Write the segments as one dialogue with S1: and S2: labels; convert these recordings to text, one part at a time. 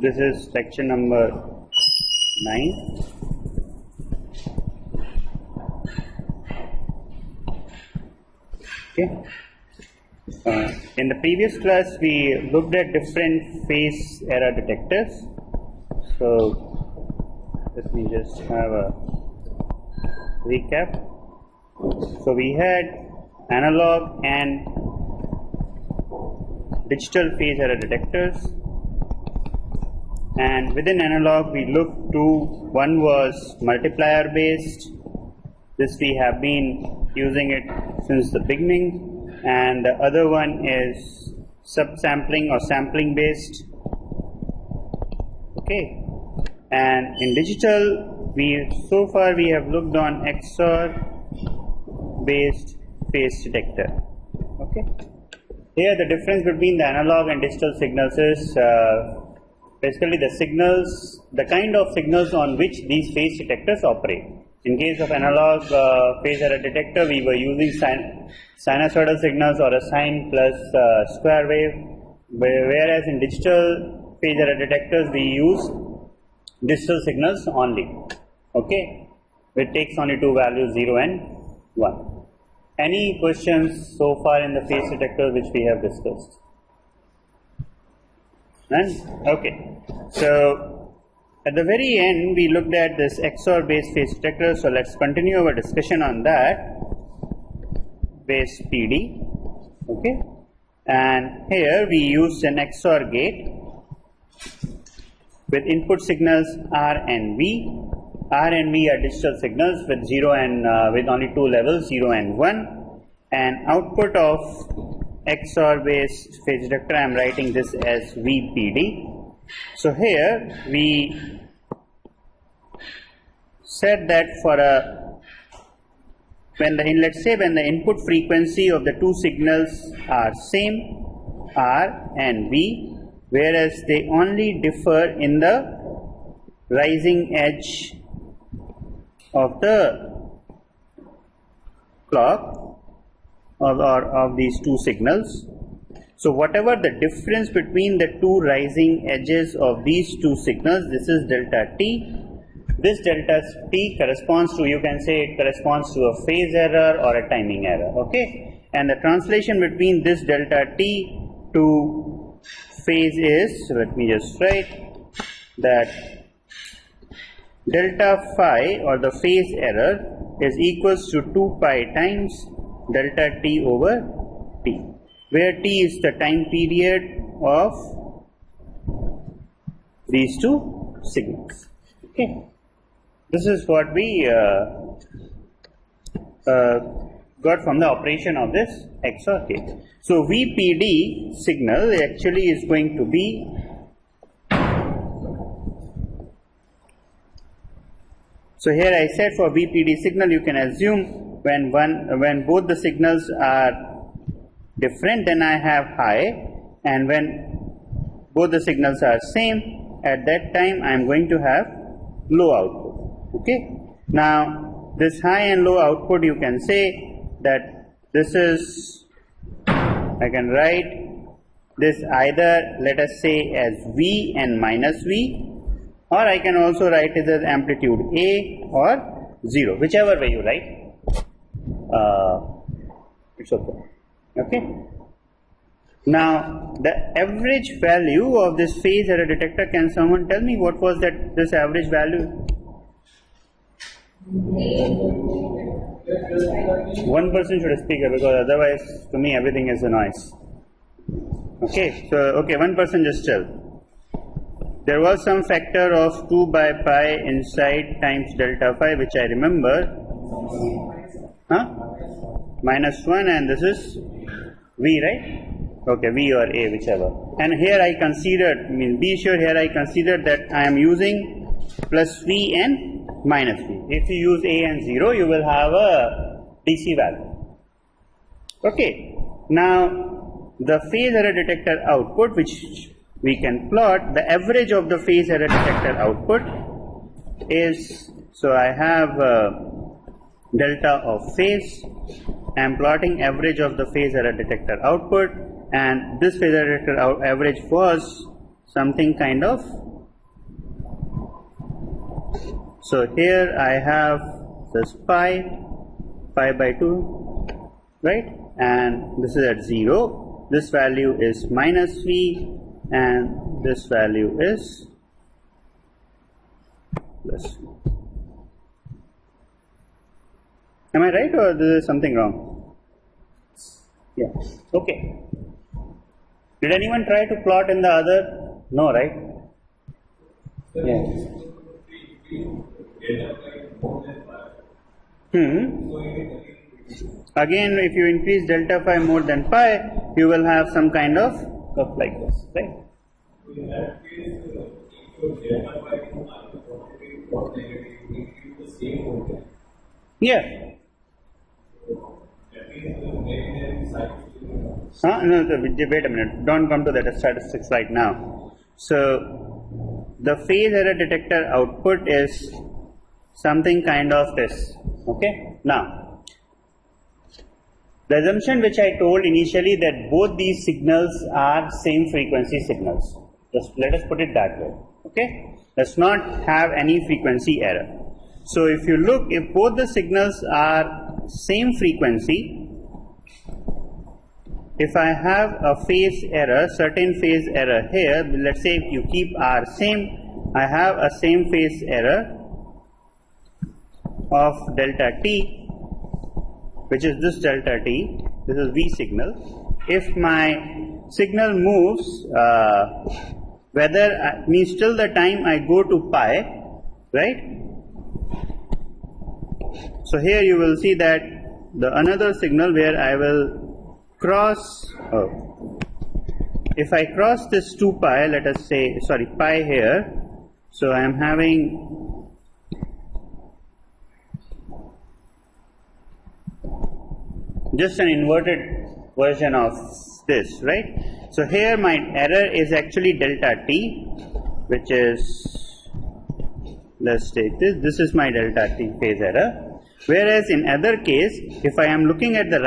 S1: This is lecture number 9. Okay. In the previous class, we looked at different phase error detectors. So let me just have a recap. So we had analog and digital phase error detectors, and within analog we looked to, one was multiplier based. This we have been using it since the beginning, and the other one is subsampling or sampling based. Okay, and in digital so far we have looked on XOR based phase detector. Okay, here the difference between the analog and digital signals is basically the kind of signals on which these phase detectors operate. In case of analog phase error detector, we were using sinusoidal signals or a sine plus square wave, whereas in digital phase error detectors we use digital signals only. Okay, it takes only two values, 0 and 1. Any questions so far in the phase detector which we have discussed? None? Okay. So at the very end we looked at this XOR based phase detector, so let's continue our discussion on that. Base PD. Okay, and here we used an XOR gate with input signals R and V. R and V are digital signals with 0 and with only two levels, 0 and 1, and output of XOR based phase detector, I am writing this as VPD. So here we said that for let's say when the input frequency of the two signals are same, R and V, whereas they only differ in the rising edge of the clock of these two signals. So whatever the difference between the two rising edges of these two signals, this is delta t. This delta t corresponds to, you can say it corresponds to a phase error or a timing error. Okay, and the translation between this delta t to phase is, so let me just write that delta phi or the phase error is equals to 2 pi times delta t over t, where t is the time period of these two signals. Okay, this is what we got from the operation of this XOR gate. So VPD signal actually is going to be so here I said for VPD signal you can assume when both the signals are different, then I have high, and when both the signals are same, at that time I am going to have low output. Okay, now this high and low output, you can say that this is, I can write this either, let us say, as V and minus V, or I can also write it as amplitude A or 0, whichever way you write. It's okay. Okay. Now the average value of this phase error detector, can someone tell me what was this average value? One person should speak up, because otherwise to me everything is a noise. Okay, so okay, one person just tell. There was some factor of 2 by pi inside times delta phi, which I remember. Minus 1, and this is V, right? Okay, V or A, whichever. And here I considered, be sure here I considered that I am using plus V and minus V. If you use A and 0, you will have a DC value. Okay, now the phase error detector output, which we can plot, the average of the phase error detector output is, so I have delta of phase, I am plotting average of the phase error detector output, and this phase error detector average was something kind of So here I have this pi by 2, right, and this is at 0, this value is minus v, and this value is plus v. Am I right, or there is something wrong? Yeah, okay. Did anyone try to plot in the other? No, right? Yeah. Again, if you increase delta phi more than pi, you will have some kind of curve like this, right? Yeah. No, wait a minute. Don't come to that statistics right now. So, the phase error detector output is something kind of this. Okay. Now, the assumption which I told initially that both these signals are same frequency signals. Just let us put it that way. Okay. Let's not have any frequency error. So, if you look, if both the signals are same frequency, if I have a phase error, certain phase error here, let's say if you keep R same, I have a same phase error of delta t, which is this delta t, this is V signal. If my signal moves, whether means till the time I go to pi, right? So here you will see that the another signal where I will cross, if I cross this 2 pi, let us say, sorry, pi here, so I am having just an inverted version of this, right? So here my error is actually delta t, which is, let's take this is my delta t phase error. Whereas in other case, if I am looking at the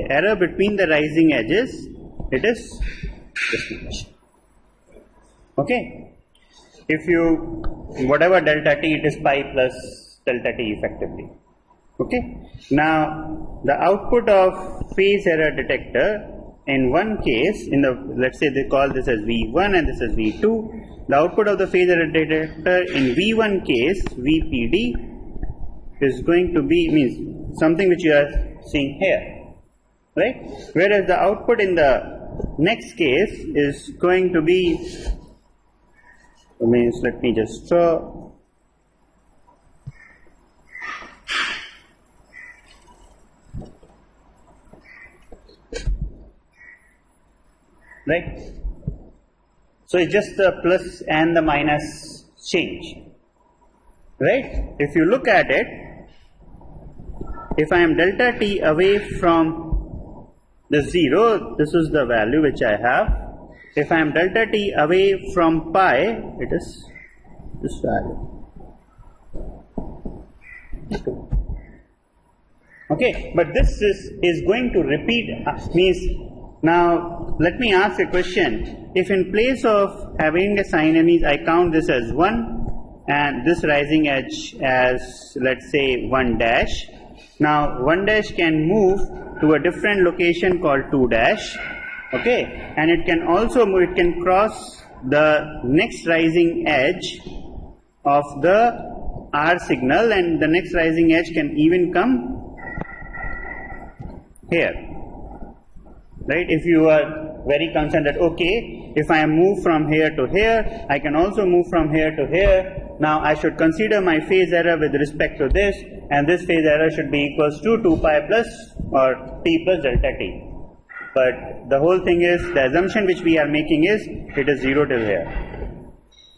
S1: error between the rising edges, it is this much. Okay. If you, whatever delta t, it is pi plus delta t effectively. Okay. Now, the output of phase error detector in one case, in the, let's say they call this as V1 and this is V2. The output of the phase error detector in V1 case, VPD, is going to be, means something which you are seeing here, right? Whereas the output in the next case is going to be, means let me just draw. Right? So it's just the plus and the minus change, right? If you look at it, if I am delta t away from the 0, this is the value which I have. If I am delta t away from pi, it is this value. Okay, but this is going to repeat, means, now let me ask a question. If in place of having a sign, means I count this as 1 and this rising edge as, let's say, 1 dash. Now 1 dash can move to a different location called 2 dash, okay, and it can also move, it can cross the next rising edge of the R signal, and the next rising edge can even come here, right? If you are very concerned that, okay, if I am moved from here to here, I can also move from here to here. Now I should consider my phase error with respect to this, and this phase error should be equals to 2 pi plus or t plus delta t. But the whole thing is, the assumption which we are making is it is 0 till here,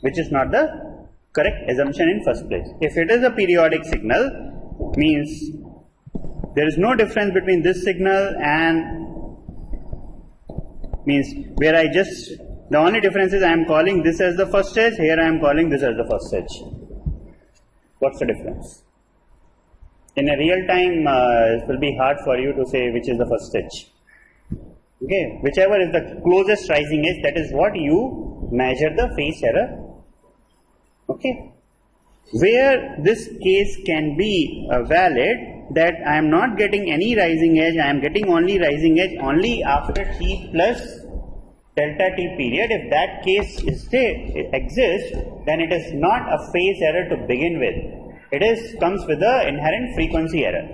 S1: which is not the correct assumption in first place. If it is a periodic signal, means there is no difference between this signal and, means where I just, the only difference is I am calling this as the first edge, here I am calling this as the first edge. What's the difference? In a real time, it will be hard for you to say which is the first edge. Okay, whichever is the closest rising edge, that is what you measure the phase error. Okay, where this case can be valid, that I am not getting any rising edge, I am getting only rising edge only after t plus delta t period. If that case exists, then it is not a phase error to begin with. It comes with the inherent frequency error.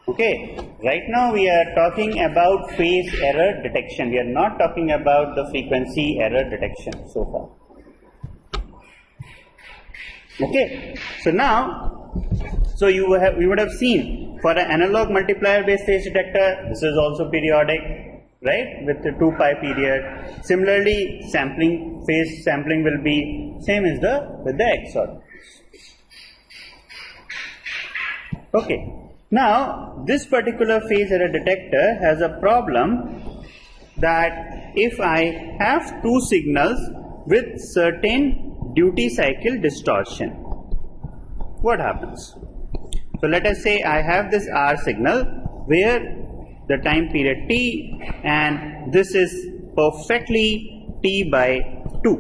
S1: Okay, right now we are talking about phase error detection. We are not talking about the frequency error detection so far. Okay, so now, you would have seen for an analog multiplier based phase detector, this is also periodic, right, with the 2 pi period. Similarly, phase sampling will be same as with the XOR. Okay, now this particular phase error detector has a problem that if I have 2 signals with certain duty cycle distortion, what happens? So let us say I have this R signal where the time period t, and this is perfectly t by 2.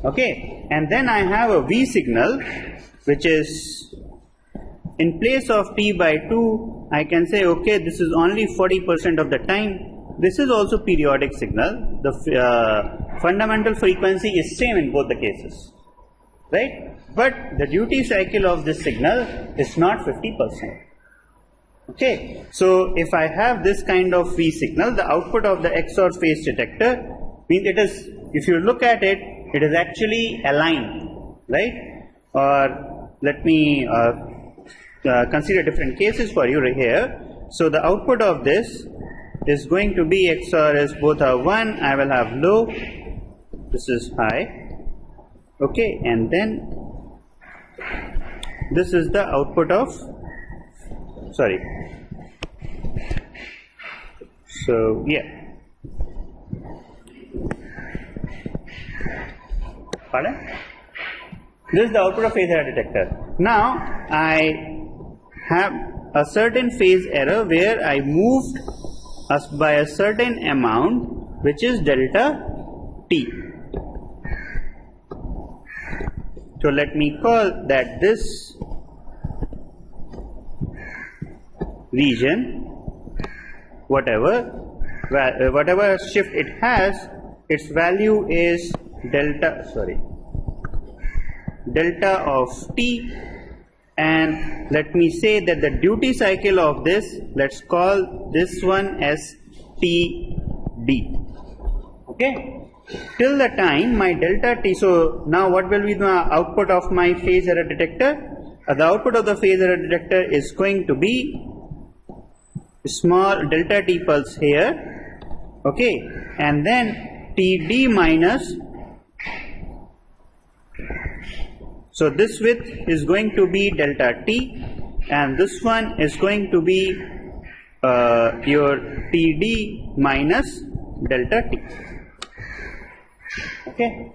S1: Okay, and then I have a V signal which is in place of t by 2. I can say, okay, this is only 40% of the time. This is also periodic signal. The fundamental frequency is same in both the cases, right? But the duty cycle of this signal is not 50%. Okay, so if I have this kind of V signal, the output of the XOR phase detector means it is, if you look at it, it is actually aligned, right? Or let me consider different cases for you right here. So the output of this is going to be XOR as both are 1, I will have low, this is high, okay, and then this is the output of, sorry, so yeah, pardon? This is the output of phase error detector. Now I have a certain phase error where I moved by a certain amount, which is delta t. So let me call that this region, whatever shift it has, its value is delta of t, and let me say that the duty cycle of this, let's call this one as td. Okay, till the time my delta t. So now what will be the output of my phase error detector? The output of the phase error detector is going to be small delta t pulse here, okay, and then td minus, so this width is going to be delta t, and this one is going to be your td minus delta t. Okay,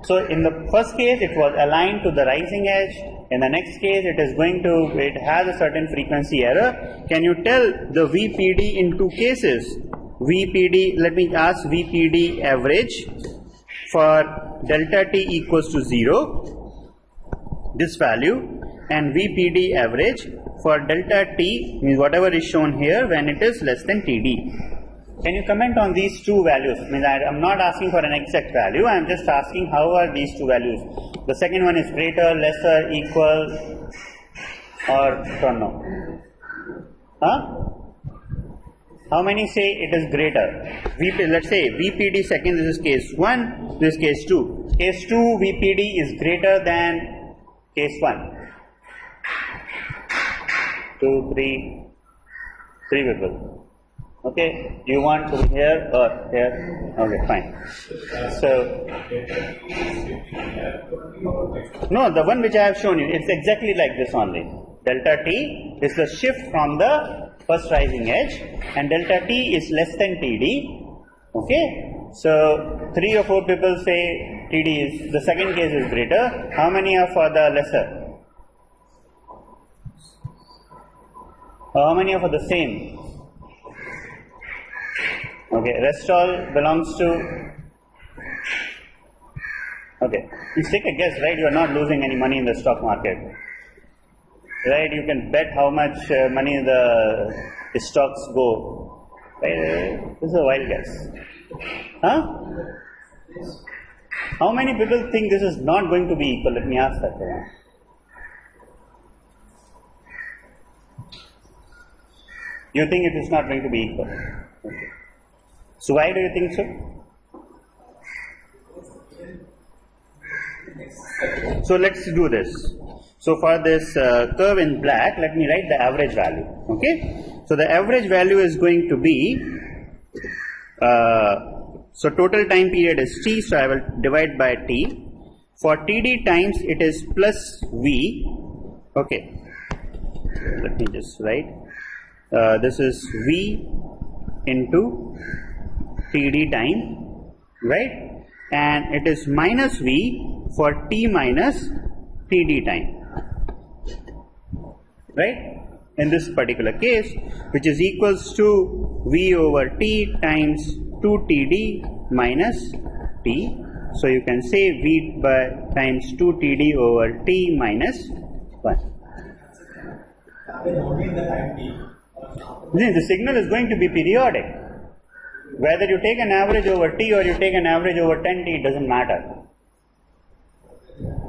S1: so in the first case it was aligned to the rising edge. In the next case it has a certain frequency error. Can you tell the VPD in 2 cases? VPD, let me ask VPD average for delta t equals to 0, this value, and VPD average for delta t, means whatever is shown here, when it is less than td. Can you comment on these 2 values? I am not asking for an exact value, I am just asking how are these 2 values. The second one is greater, lesser, equal, or don't know. Huh? How many say it is greater? Let's say VPD second, this is case 1, this is case 2. Case 2 VPD is greater than case 1. 2, 3 people. Okay, you want to be here or here? Okay, fine. So, no, the one which I have shown you, it's exactly like this only. Delta t is the shift from the first rising edge, and delta t is less than td. Okay, so 3 or 4 people say td is, the second case is greater. How many are for the lesser? How many are for the same? Okay, rest all belongs to Okay, let's take a guess, right? You are not losing any money in the stock market, right? You can bet how much money the stocks go. Right? This is a wild guess. Huh? How many people think this is not going to be equal? Let me ask that. You think it is not going to be equal? Okay. So why do you think so? So let's do this. So for this curve in black, let me write the average value. Okay. So the average value is going to be, so total time period is t, so I will divide by t. For td times it is plus v. Okay. Let me just write. This is v into td time, right? And it is minus v for t minus td time, right? In this particular case, which is equals to v over t times 2td minus t. So you can say v by times 2td over t minus 1. The signal is going to be periodic. Whether you take an average over t or you take an average over 10t, it doesn't matter.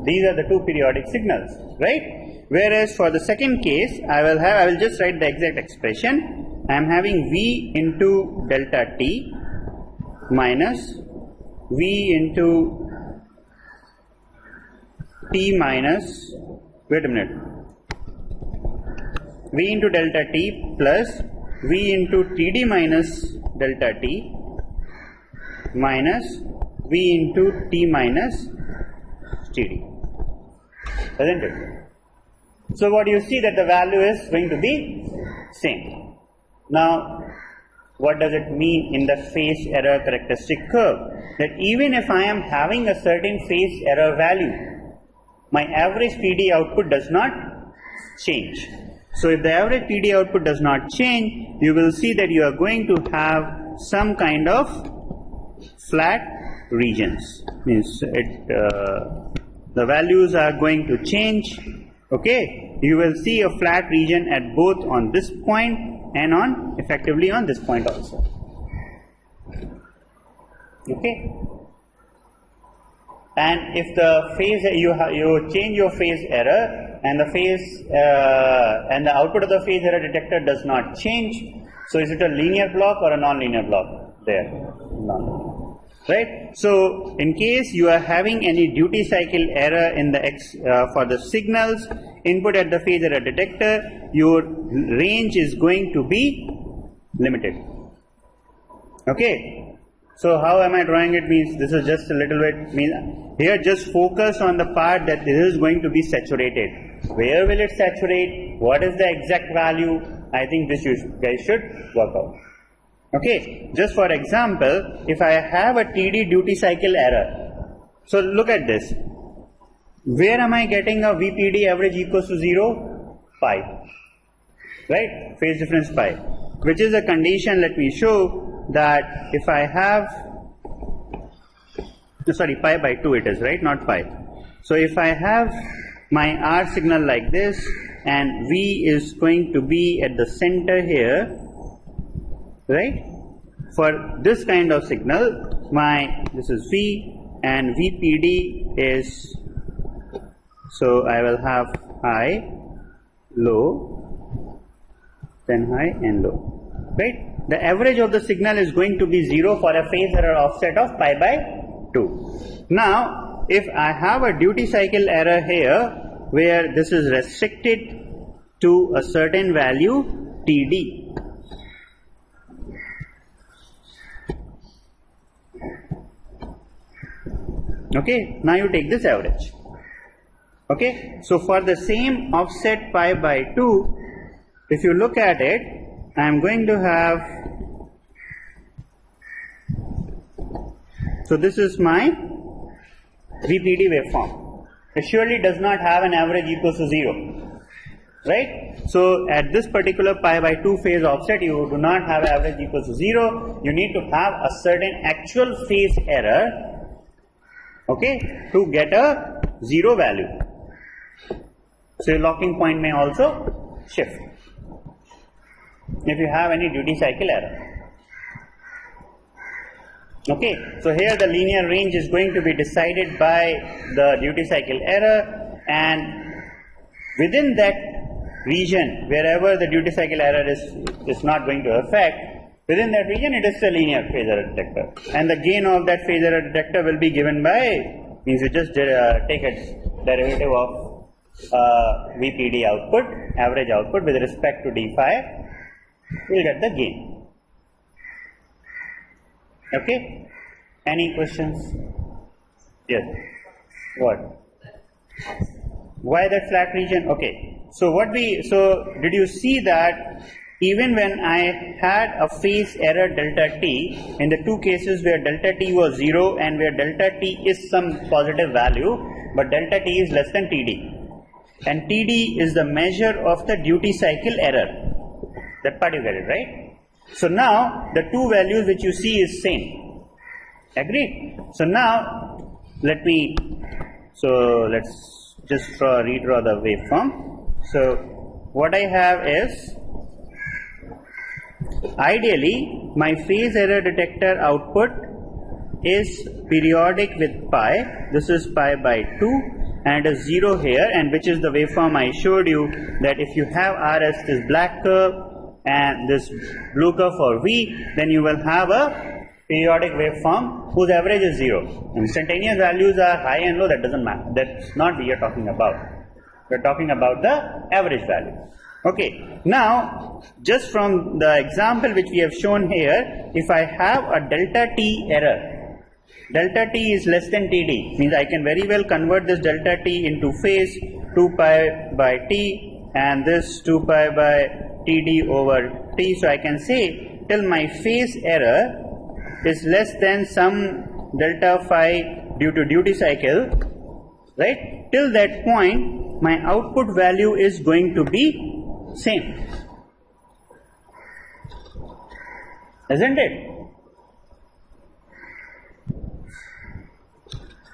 S1: These are the two periodic signals, right? Whereas for the second case, I will just write the exact expression. I am having v into delta t minus v into t minus, wait a minute, v into delta t plus v into td minus delta t minus v into t minus td, isn't it? So what you see that the value is going to be same. Now what does it mean in the phase error characteristic curve? That even if I am having a certain phase error value, my average PD output does not change. So if the average PD output does not change, you will see that you are going to have some kind of flat regions. Means the values are going to change. Okay, you will see a flat region at both on this point and on effectively on this point also. Okay, and if the phase you change your phase error and the phase and the output of the phase error detector does not change, so is it a linear block or a non-linear block? There, non-linear. Right. So in case you are having any duty cycle error in the for the signals input at the phase error detector, your range is going to be limited. Okay. So how am I drawing it? Means this is just a little bit, mean here just focus on the part that this is going to be saturated. Where will it saturate? What is the exact value? I think this you guys should work out. Okay, just for example, if I have a TD duty cycle error, so look at this. Where am I getting a VPD average equals to 0? Pi. Right? Phase difference pi. Which is a condition, let me show that if I have, sorry, pi by 2 it is, right? Not pi. So if I have my R signal like this and V is going to be at the center here, right? For this kind of signal, this is V and VPD is, so I will have high, low, then high and low, right? The average of the signal is going to be 0 for a phase error offset of pi by 2. Now, if I have a duty cycle error here where this is restricted to a certain value TD, okay, now you take this average. Okay, so for the same offset pi by 2, if you look at it, I am going to have, so this is my VPD waveform. It surely does not have an average equals to 0, right? So at this particular pi by 2 phase offset, you do not have average equals to 0. You need to have a certain actual phase error okay, to get a 0 value. So your locking point may also shift if you have any duty cycle error. Okay, so here the linear range is going to be decided by the duty cycle error, and within that region, wherever the duty cycle error is not going to affect, within that region it is a linear phase error detector, and the gain of that phase error detector will be given by, means you just take a derivative of VPD output, average output with respect to D phi, we will get the gain. Okay, any questions? Yes. What? Why that flat region? Okay, so did you see that even when I had a phase error delta t, in the two cases where delta t was 0 and where delta t is some positive value, but delta t is less than Td, and Td is the measure of the duty cycle error. That part you get it, right? So now the two values which you see is same. Agreed? So now let's just redraw the waveform. So what I have is, ideally my phase error detector output is periodic with pi. This is pi by 2 and a 0 here, and which is the waveform I showed you, that if you have RS, this black curve, and this blue curve for V, then you will have a periodic waveform whose average is 0. Instantaneous values are high and low, that doesn't matter. That's not what we are talking about. We are talking about the average value. Okay, now just from the example which we have shown here, if I have a delta t error, delta t is less than Td, means I can very well convert this delta t into phase 2 pi by t and this 2 pi by Td over t. So I can say till my phase error is less than some delta phi due to duty cycle, right? Till that point my output value is going to be same, isn't it?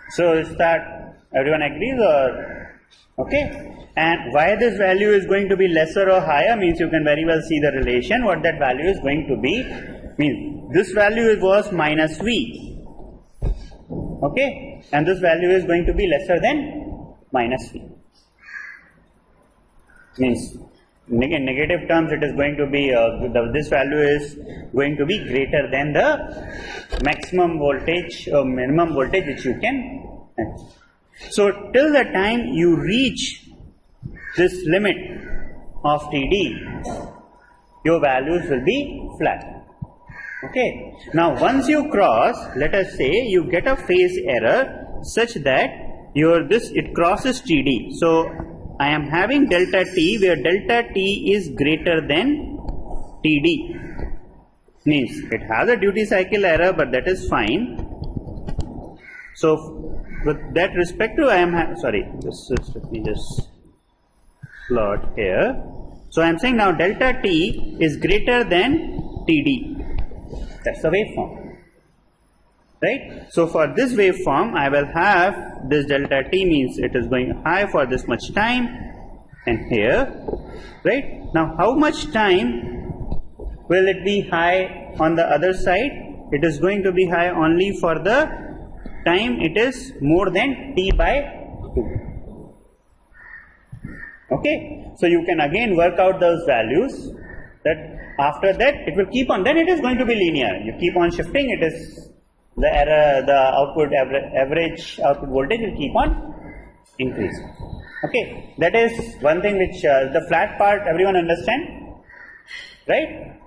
S1: So is that everyone agrees, or okay? And why this value is going to be lesser or higher means you can very well see the relation. What that value is going to be means this value was minus V, okay, and this value is going to be lesser than minus V. Means in negative terms it is going to be this value is going to be greater than the maximum voltage or minimum voltage which you can achieve. So till the time you reach this limit of Td, your values will be flat. Okay. Now once you cross, let us say you get a phase error such that it crosses Td. So I am having delta t where delta t is greater than Td. Means it has a duty cycle error, but that is fine. So with that respect to let me just plot here. So I am saying now delta t is greater than Td. That's the waveform, right? So for this waveform I will have this delta t, means it is going high for this much time, and here, right? Now how much time will it be high on the other side? It is going to be high only for the time it is more than t by 2. Okay, so you can again work out those values, that after that it will keep on, then it is going to be linear. You keep on shifting, it is the error, the output average output voltage will keep on increasing. Okay, that is one thing which the flat part everyone understand, right?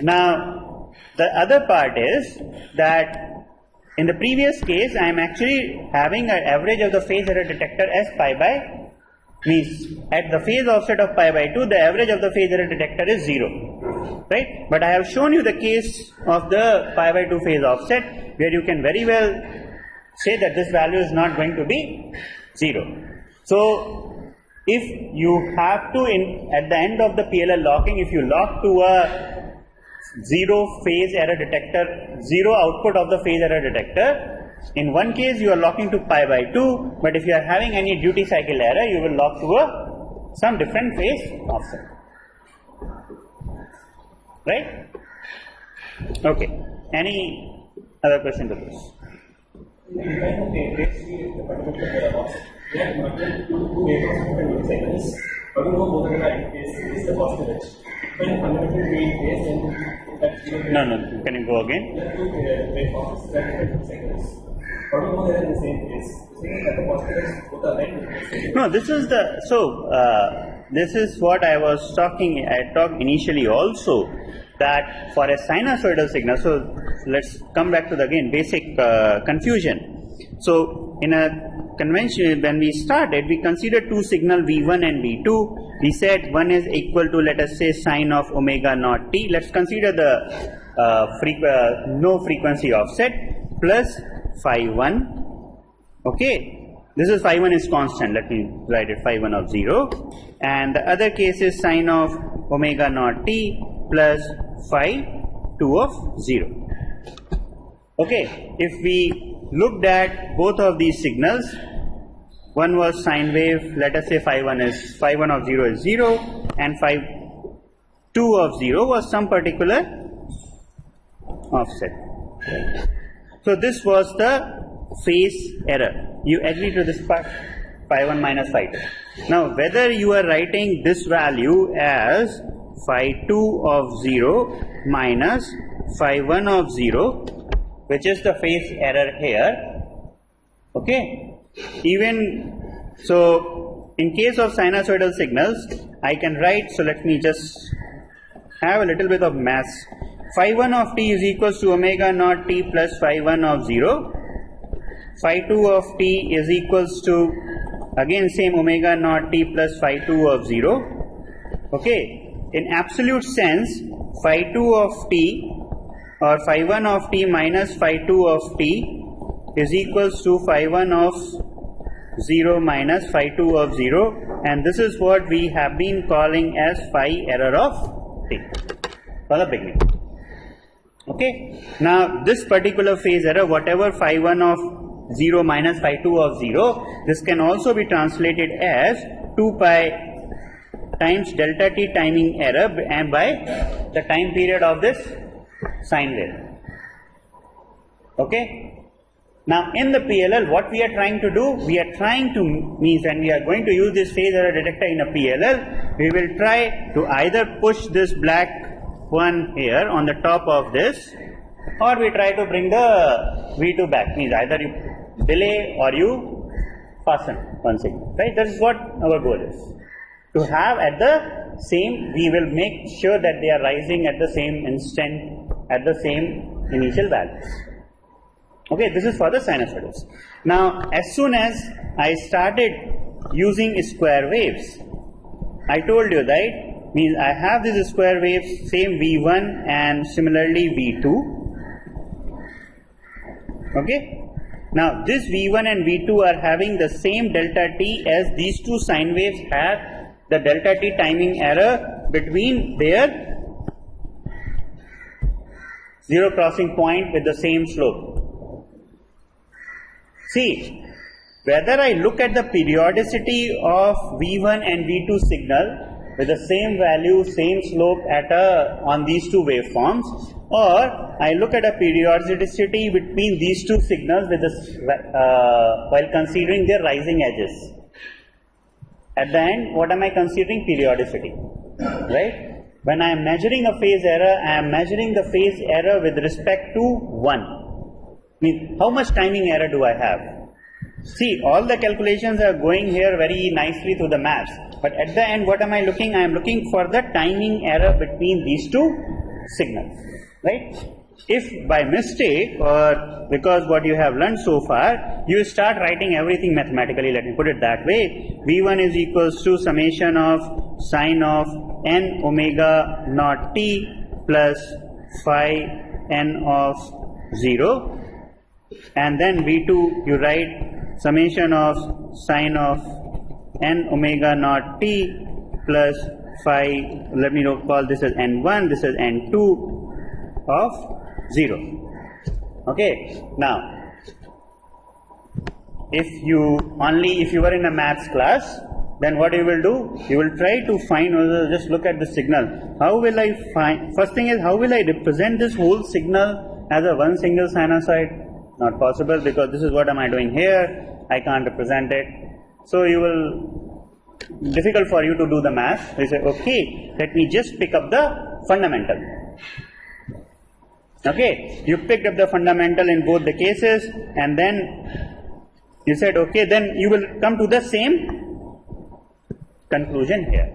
S1: Now the other part is that in the previous case I am actually having an average of the phase error detector as pi by, means at the phase offset of pi by 2 the average of the phase error detector is 0, right? But I have shown you the case of the pi by 2 phase offset where you can very well say that this value is not going to be 0. So if you have to, at the end of the PLL locking, if you lock to a 0 phase error detector, 0 output of the phase error detector, In one case you are locking to pi by 2, but if you are having any duty cycle error, you will lock to some different phase offset. Right? Okay. Any other question to this? No. Can you go again? No, this is this is what I talked initially also, that for a sinusoidal signal, so let's come back to the again basic confusion. So in a convention, when we started, we considered two signal V1 and V2. We said one is equal to, let us say, sine of omega naught t. Let's consider the no frequency offset plus phi 1. Okay, this is phi 1 is constant. Let me write it, phi 1 of 0. And the other case is sine of omega naught t plus phi 2 of 0. Okay, if we looked at both of these signals, one was sine wave, let us say phi 1 of 0 is 0, and phi 2 of 0 was some particular offset. So this was the phase error. You agree to this part? Phi 1 minus phi 2. Now whether you are writing this value as phi 2 of 0 minus phi 1 of 0, which is the phase error here, okay, even so in case of sinusoidal signals I can write, so let me just have a little bit of math. Phi 1 of t is equals to omega naught t plus phi 1 of 0. Phi 2 of t is equals to, again same, omega naught t plus phi 2 of 0. Okay, in absolute sense, phi 2 of t or phi 1 of t minus phi 2 of t is equals to phi 1 of 0 minus phi 2 of 0, and this is what we have been calling as phi error of t for the beginning. Okay, now this particular phase error, whatever phi 1 of 0 minus phi 2 of 0, this can also be translated as 2 pi times delta t timing error and by the time period of this sine wave. Okay, now in the PLL, what we are trying to do, we are trying to means, and we are going to use this phase error detector in a PLL, we will try to either push this black one here on the top of this, or we try to bring the V2 back, means either you delay or you fasten one signal, right? That is what our goal is, to have at the same, we will make sure that they are rising at the same instant, at the same initial values. Okay, this is for the sinusoidals. Now as soon as I started using square waves, I told you, right, means I have these square waves, same V1 and similarly V2. Okay, now this V1 and V2 are having the same delta t as these two sine waves have the delta t timing error between their zero crossing point with the same slope. See, whether I look at the periodicity of V1 and V2 signal with the same value, same slope on these two waveforms, or I look at a periodicity between these two signals with while considering their rising edges. At the end, what am I considering? Periodicity, right? When I am measuring a phase error, I am measuring the phase error with respect to 1. Means how much timing error do I have? See, all the calculations are going here very nicely through the maths, but at the end, what am I looking? I am looking for the timing error between these two signals, right? If by mistake or because what you have learned so far, you start writing everything mathematically, let me put it that way, V1 is equals to summation of sine of n omega naught t plus phi n of 0, and then V2 you write summation of sine of n omega naught t plus phi, let me call this as n1, this is n2 of 0. Okay, now if you were in a maths class, then what you will do? You will try to find, just look at the signal. How will I find? First thing is, how will I represent this whole signal as a one single sinusoid? Not possible, because this is what am I doing here? I can't represent it. So you will, difficult for you to do the math. You say, okay, let me just pick up the fundamental. Okay, you picked up the fundamental in both the cases, and then you said, okay, then you will come to the same conclusion here.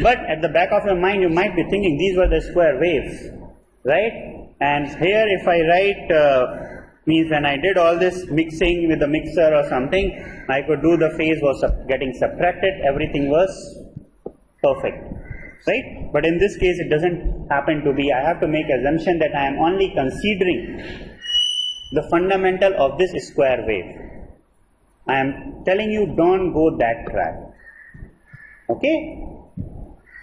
S1: But at the back of your mind, you might be thinking these were the square waves, right? And here, if I write, means when I did all this mixing with the mixer or something, I could do the phase was getting subtracted, everything was perfect, right? But in this case, it doesn't happen to be. I have to make assumption that I am only considering the fundamental of this square wave. I am telling you, don't go that track. Okay?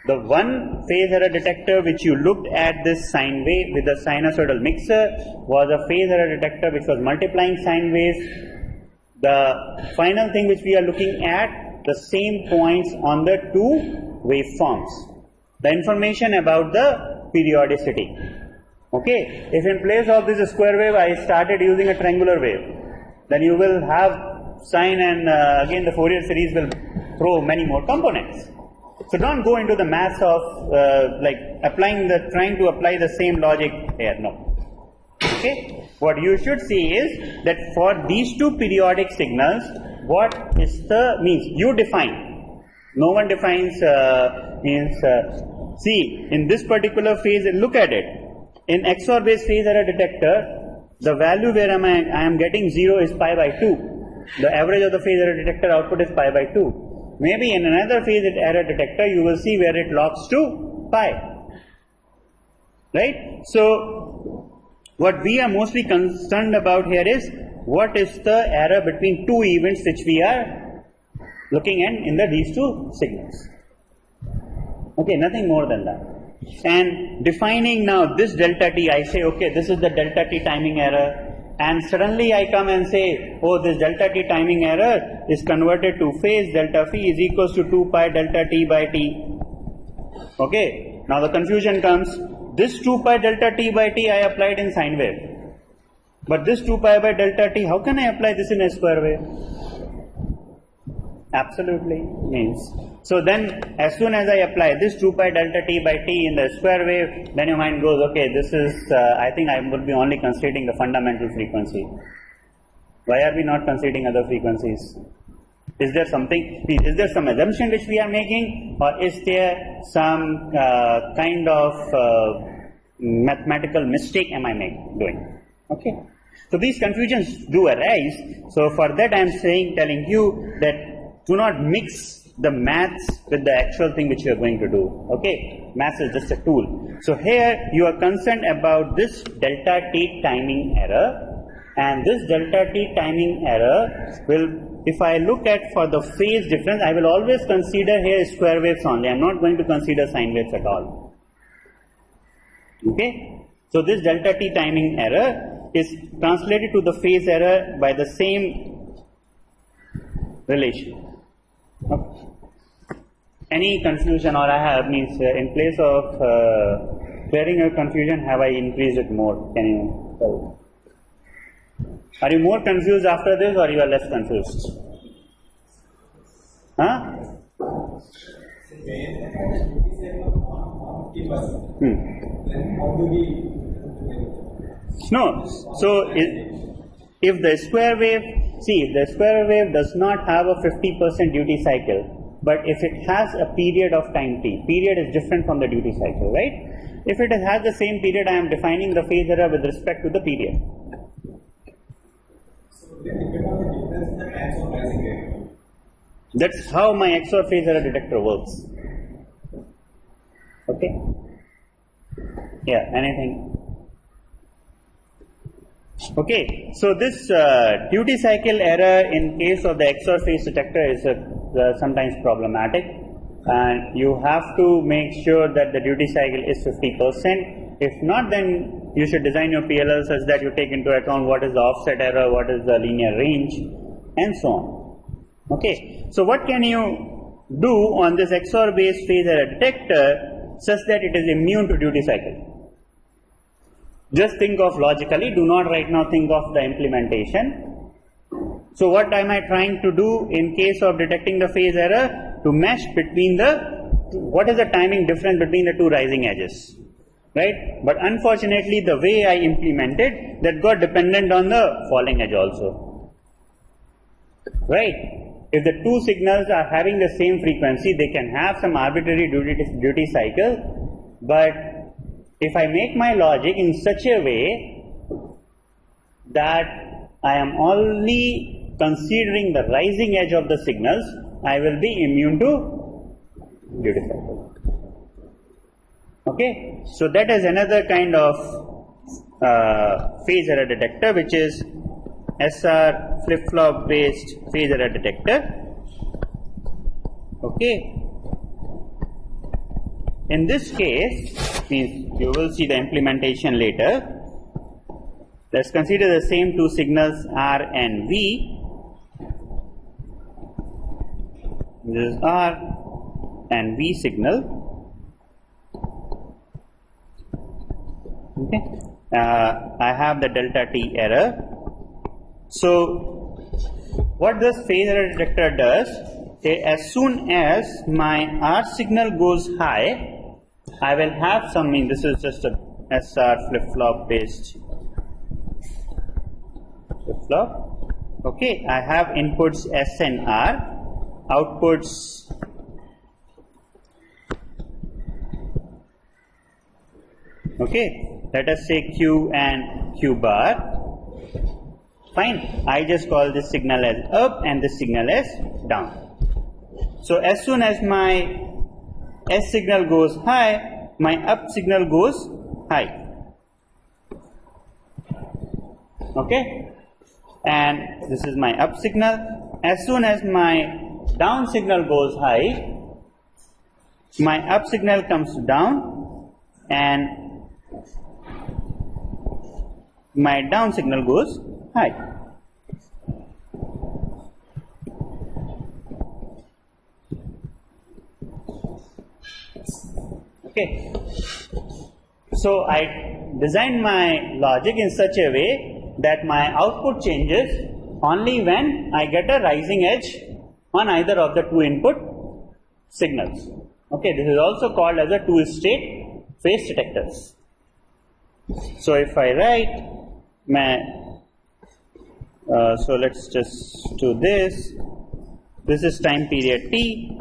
S1: The one phase error detector which you looked at this sine wave with the sinusoidal mixer was a phase error detector which was multiplying sine waves. The final thing which we are looking at, the same points on the two waveforms. The information about the periodicity. Okay? If in place of this square wave I started using a triangular wave, then you will have sine, and again the Fourier series will throw many more components. So don't go into the maths of like trying to apply the same logic here. No. Okay. What you should see is that for these two periodic signals, what is the means you define. No one defines see in this particular phase. Look at it. In XOR based phase error detector, the value where I am getting 0 is pi by 2. The average of the phase error detector output is pi by 2. Maybe in another phase error detector, you will see where it locks to pi. Right? So, what we are mostly concerned about here is what is the error between two events which we are looking at in these two signals. Okay, nothing more than that. And defining now this delta t, I say, okay, this is the delta t timing error. And suddenly I come and say, oh, this delta t timing error is converted to phase delta phi is equals to 2 pi delta t by t. Okay, now the confusion comes. This 2 pi delta t by t I applied in sine wave. But this 2 pi by delta t, how can I apply this in a square wave? Absolutely means. So then, as soon as I apply this 2 pi delta t by t in the square wave, then your mind goes, okay, this is, I think I would be only considering the fundamental frequency. Why are we not considering other frequencies? Is there something, is there some assumption which we are making, or is there some kind of mathematical mistake am I doing? Okay. So these confusions do arise. So for that I am telling you that do not mix the maths with the actual thing which you are going to do. Okay, maths is just a tool. So here you are concerned about this delta t timing error, and this delta t timing error will, if I look at for the phase difference, I will always consider here square waves only. I am not going to consider sine waves at all. Okay, so this delta t timing error is translated to the phase error by the same relation. Okay. Any confusion, or I have means in place of clearing your confusion, have I increased it more? Can you tell? Are you more confused after this, or you are less confused? Huh? No. So if the square wave, see, if the square wave does not have a 50% duty cycle, but if it has a period of time t, period is different from the duty cycle, right? If it has the same period, I am defining the phase error with respect to the period. That's how my XOR phase error detector works. Okay? Yeah, anything? Okay, so this duty cycle error in case of the XOR phase detector is sometimes problematic, and you have to make sure that the duty cycle is 50%. If not, then you should design your PLL such that you take into account what is the offset error, what is the linear range, and so on. Okay, so what can you do on this XOR based phase error detector such that it is immune to duty cycle? Just think of logically, do not right now think of the implementation. So what am I trying to do in case of detecting the phase error? To mesh between what is the timing difference between the two rising edges, right? But unfortunately the way I implemented, that got dependent on the falling edge also, right? If the two signals are having the same frequency, they can have some arbitrary duty cycle, but if I make my logic in such a way that I am only considering the rising edge of the signals, I will be immune to duty cycle. Okay, so that is another kind of phase error detector, which is SR flip-flop based phase error detector. Okay, in this case, means you will see the implementation later. Let's consider the same two signals R and V. This is R and V signal. Okay, I have the delta T error. So what this phase error detector does, as soon as my R signal goes high, I will have some, this is just a SR flip-flop based flip-flop. Okay, I have inputs S and R, outputs okay, let us say Q and Q bar. Fine, I just call this signal as up and this signal as down. So as soon as my S signal goes high, my up signal goes high. Okay, and this is my up signal. As soon as my down signal goes high, my up signal comes down and my down signal goes high. Okay, so I designed my logic in such a way that my output changes only when I get a rising edge on either of the two input signals. Okay, this is also called as a two-state phase detectors. So if I write so let's just do this. This is time period T.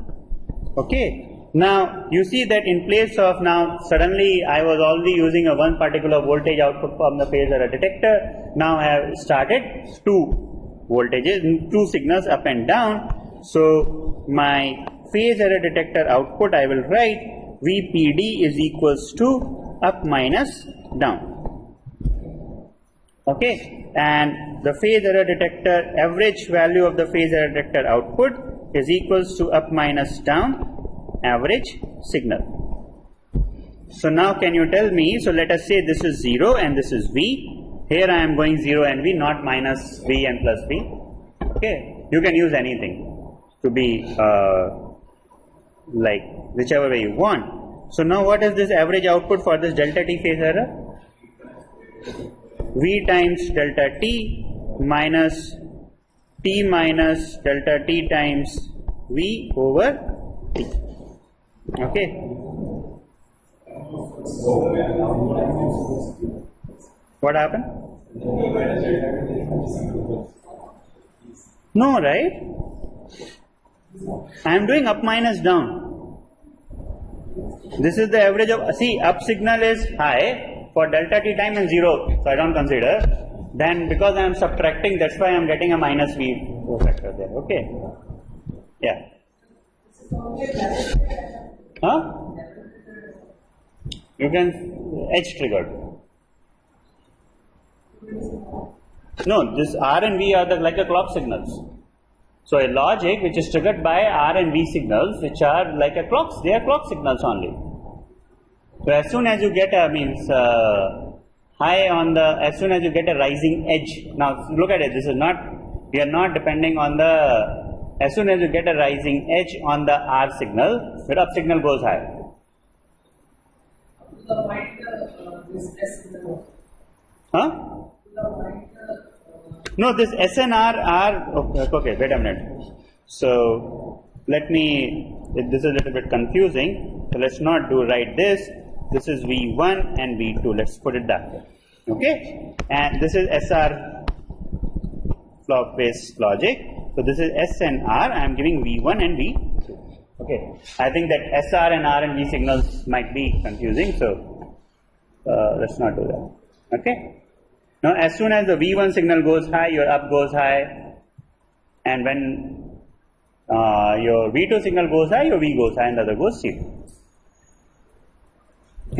S1: Okay. Now you see that in place of now suddenly I was already using a one particular voltage output from the phase error detector. Now I have started two voltages, two signals up and down. So my phase error detector output I will write VPD is equals to up minus down. Okay, and the phase error detector average value of the phase error detector output is equals to up minus down average signal. So now can you tell me, so let us say this is 0 and this is V. Here I am going 0 and V, not minus V and plus V. Okay, you can use anything to be like whichever way you want. So now what is this average output for this delta T phase error? V times delta T minus T minus delta T times V over T. Okay. What happened? No, right? I am doing up minus down. This is the average of, see, up signal is high for delta T time and 0, so I don't consider. Then because I am subtracting, that's why I am getting a minus V factor there. Okay. Yeah. Huh? You can edge triggered. No, this R and V are like a clock signals. So a logic which is triggered by R and V signals, which are like a clocks, they are clock signals only. So as soon as you get a high on the, as soon as you get a rising edge, now look at it, this is not We are not depending on the, as soon as you get a rising edge on the R signal, your up signal goes high. Huh? No, this SNR are, okay, wait a minute. So, let me, this is a little bit confusing, so let's not do write this. This is V1 and V2, let's put it that way. Okay? And this is SR clock based logic. So, this is S and R, I am giving V1 and V2. Okay? I think that SR and R and V signals might be confusing, so let's not do that. Okay? Now, as soon as the V1 signal goes high, your up goes high, and when your V2 signal goes high, your V goes high, and the other goes 0.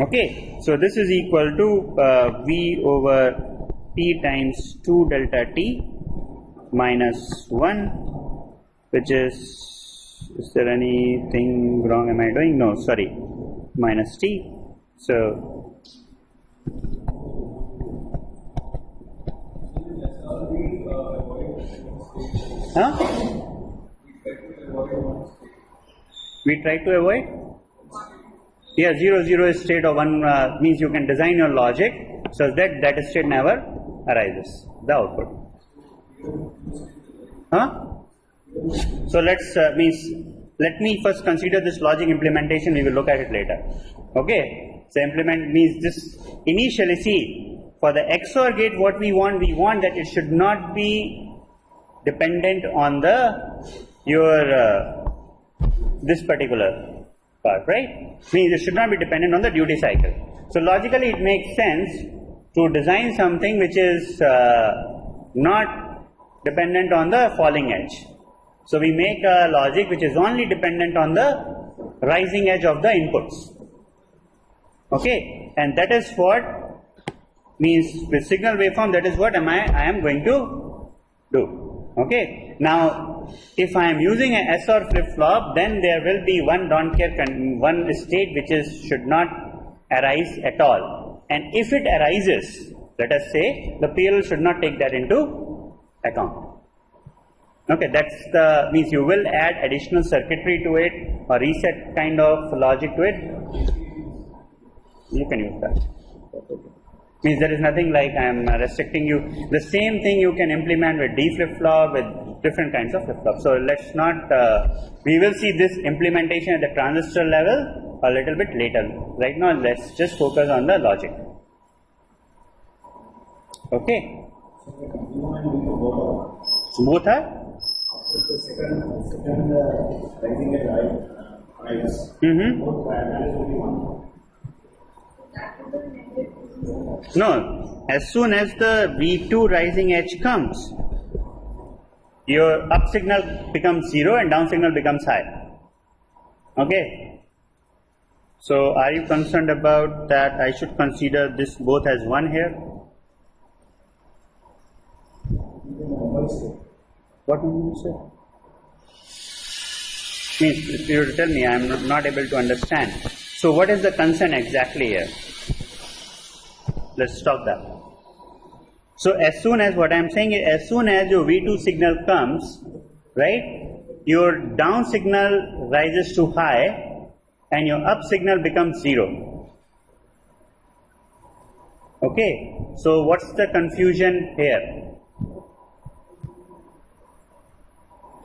S1: Okay, so this is equal to V over T times 2 delta T minus 1, which is there anything wrong am I doing? No, sorry, minus T. So, huh? We try to avoid? Yeah, 0, 0 is state of 1 means you can design your logic so that that state never arises, the output. Huh? So let's let me first consider this logic implementation, we will look at it later. Okay, so implement means this initially, see, for the XOR gate what we want that it should not be dependent on the your this particular part, right? Means it should not be dependent on the duty cycle. So logically it makes sense to design something which is not dependent on the falling edge. So we make a logic which is only dependent on the rising edge of the inputs. Okay, and that is what means with signal waveform, that is what I am going to do. Okay, now if I am using a SR flip-flop, then there will be one don't care one state which is should not arise at all, and if it arises, let us say, the PL should not take that into account. Okay, that's the means you will add additional circuitry to it or reset kind of logic to it. You can use that. Means there is nothing like I am restricting you. The same thing you can implement with D flip-flop, with different kinds of flip-flop. So let's not, we will see this implementation at the transistor level a little bit later. Right now let's just focus on the logic. Okay. Both are?
S2: The second rising edge
S1: No, as soon as the V2 rising edge comes, your up signal becomes 0 and down signal becomes high. Okay. So are you concerned about that? I should consider this both as 1 here. What do you say? Means if you tell me, I am not able to understand. So what is the concern exactly here? Let's stop that. So as soon as what I am saying is, as soon as your V2 signal comes, right, your down signal rises to high and your up signal becomes 0. Okay, so what's the confusion here?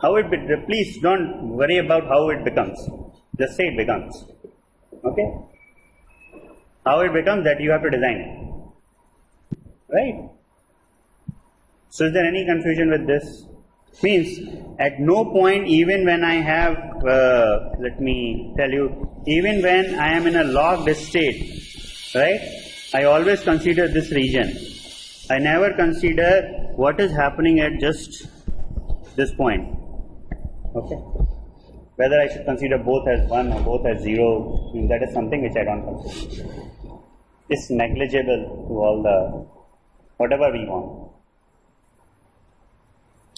S1: How it be, please don't worry about how it becomes, just say it becomes. Okay, how it becomes, that you have to design it, right? So is there any confusion with this? Means at no point, even when I have let me tell you, even when I am in a locked state, right, I always consider this region. I never consider what is happening at just this point. Okay, whether I should consider both as 1 or both as 0, that is something which I don't consider. It's negligible to all the whatever we want.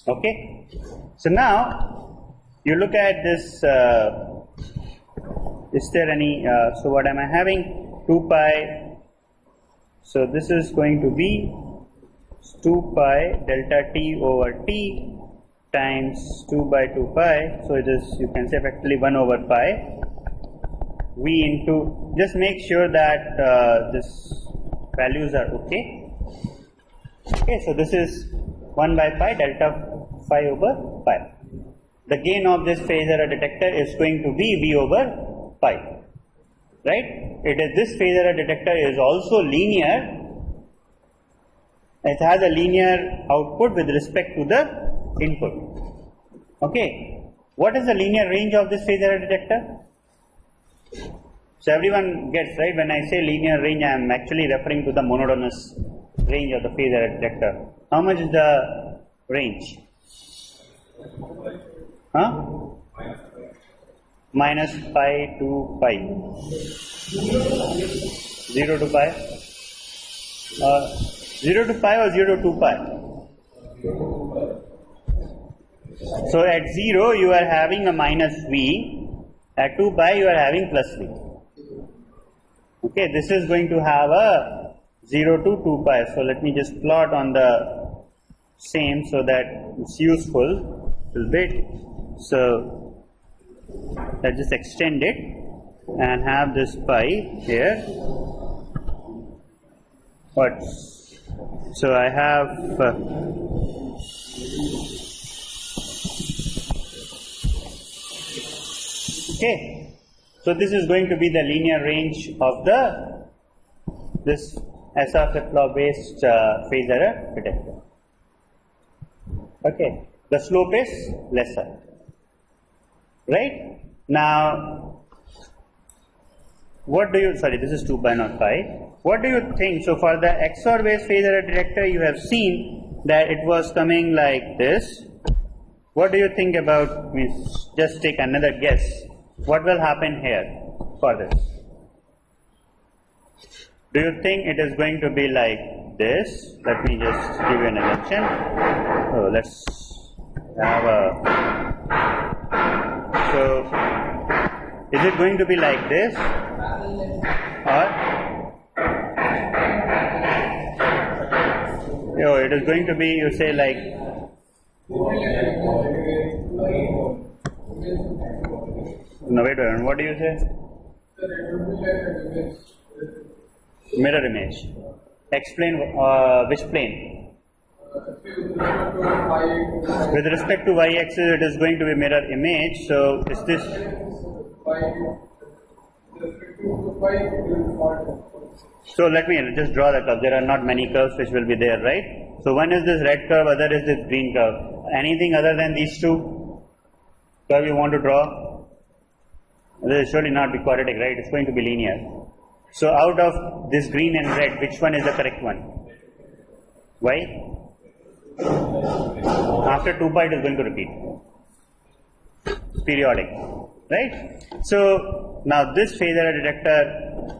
S1: Okay, so now you look at this. Is there any? So what am I having? 2 pi. So this is going to be 2 pi delta t over t times 2 by 2 pi, so it is, you can say, effectively 1 over pi v into, just make sure that this values are okay. Okay, so this is 1 by pi delta phi over pi. The gain of this phase error detector is going to be v over pi, right? This phase error detector is also linear. It has a linear output with respect to the input. Okay, what is the linear range of this phase error detector? So everyone gets, right, when I say linear range, I am actually referring to the monotonous range of the phase error detector. How much is the range? Huh? Minus pi to pi. 0 to pi? 0 to pi or 0 to pi? So at 0 you are having a minus v, at 2 pi you are having plus v. Okay, this is going to have a 0 to 2 pi. So let me just plot on the same so that it's useful a little bit. So let's just extend it and have this pi here. What? So I have okay. So this is going to be the linear range of this SR flip-flop based phase error detector. Okay, the slope is lesser, right? Now, what do you, sorry, this is 2 pi not pi. What do you think? So for the XOR based phase error detector, you have seen that it was coming like this. What do you think about, just take another guess, what will happen here for this? Do you think it is going to be like this? Let me just give you an assumption. So let's have a, so is it going to be like this, or it is going to be, you say, like, no, wait a minute, what do you say? Mirror image. Explain which plane? With respect to y-axis, it is going to be mirror image. So is this? So let me just draw the curve. There are not many curves which will be there, right? So one is this red curve, other is this green curve. Anything other than these two curve you want to draw? This will surely not be quadratic, right? It's going to be linear. So out of this green and red, which one is the correct one? Why? After 2 pi it is going to repeat. It's periodic, right? So now this phase error detector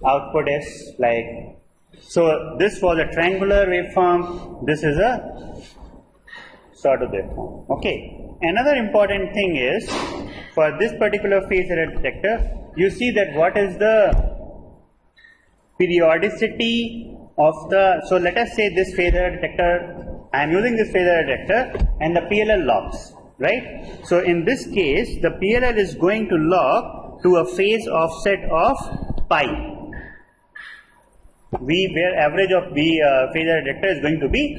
S1: output is like, so this was a triangular waveform, this is a sawtooth waveform. Okay. Another important thing is, for this particular phase error detector, you see that what is the periodicity of the, so let us say this phase error detector, I am using this phase error detector and the PLL logs, right? So in this case, the PLL is going to log to a phase offset of pi, where average of phase error detector is going to be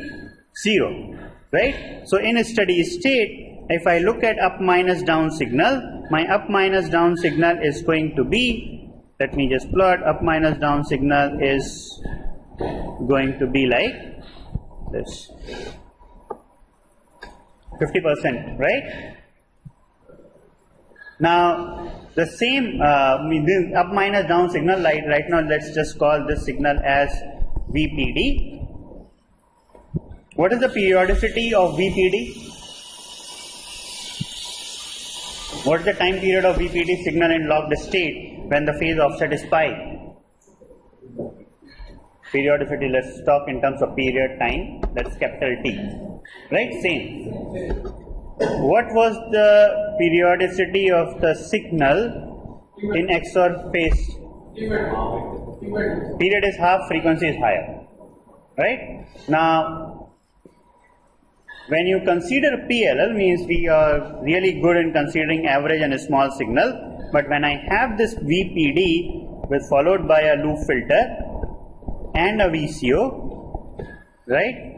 S1: 0, right? So in a steady state, if I look at up minus down signal, my up minus down signal is going to be, let me just plot, up minus down signal is going to be like this, 50%, right? Now the same this up minus down signal, like right now let's just call this signal as VPD. What is the periodicity of VPD? What is the time period of VPD signal in locked state when the phase offset is pi? Periodicity, let's talk in terms of period time, that's capital T, right? Same. What was the periodicity of the signal in XOR phase? Period is half, frequency is higher, right? Now when you consider PLL, means we are really good in considering average and a small signal, but when I have this VPD with followed by a loop filter and a VCO, right?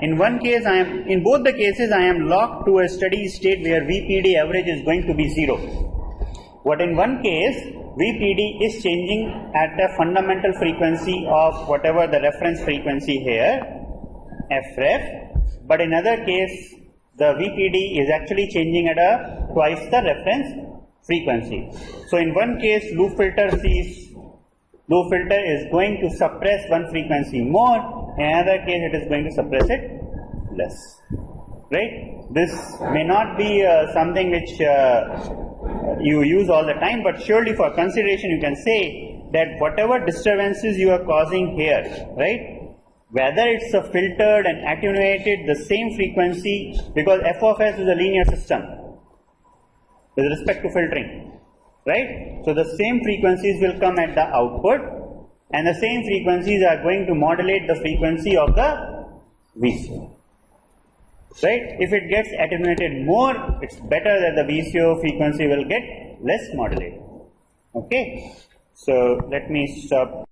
S1: In one case, in both the cases I am locked to a steady state where VPD average is going to be 0. But in one case, VPD is changing at the fundamental frequency of whatever the reference frequency here, FREF. But in other case, the VPD is actually changing at a twice the reference frequency. So in one case, loop filter is going to suppress one frequency more. In another case, it is going to suppress it less. Right? This may not be something which you use all the time, but surely for consideration, you can say that whatever disturbances you are causing here, right? Whether it's a filtered and attenuated, the same frequency, because f of s is a linear system with respect to filtering, right? So the same frequencies will come at the output, and the same frequencies are going to modulate the frequency of the VCO, right? If it gets attenuated more, it's better that the VCO frequency will get less modulated. Okay, so let me stop.